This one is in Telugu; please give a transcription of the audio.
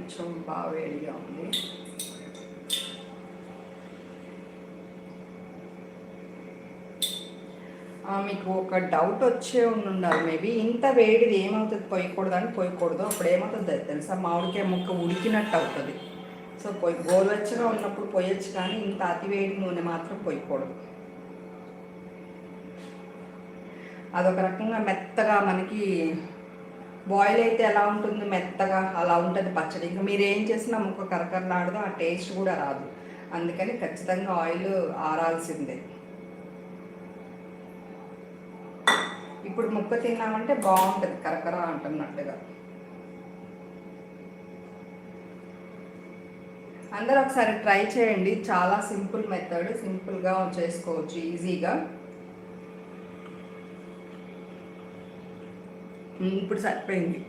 కొంచెం బాగా వేడిగా ఉంది. మీకు ఒక డౌట్ వచ్చే ఉండాలి మేబీ, ఇంత వేడిది ఏమవుతుంది పోయకూడదు అని పోయకూడదు. అప్పుడు ఏమవుతుంది తెలుసా, మామిడికాయ ముక్క ఉడికినట్టు అవుతుంది. సో గోరువెచ్చగా ఉన్నప్పుడు పోయొచ్చు, కానీ ఇంత అతివేడి నూనె మాత్రం పోయకూడదు. అదొక రకంగా మెత్తగా మనకి బాయిల్ అయితే ఎలా ఉంటుంది, మెత్తగా అలా ఉంటుంది పచ్చడి. ఇంకా మీరు ఏం చేసినా ముక్క కరకరలాడదు, ఆ టేస్ట్ కూడా రాదు. అందుకని ఖచ్చితంగా ఆయిల్ ఆరాల్సిందే. ఇప్పుడు ముక్క తిన్నామంటే బాగుంటుంది కరకర అంటున్నట్టుగా. అందరూ ఒకసారి ట్రై చేయండి, చాలా సింపుల్ మెథడ్, సింపుల్గా చేసుకోవచ్చు ఈజీగా. ఇప్పుడు సరిపోయింది.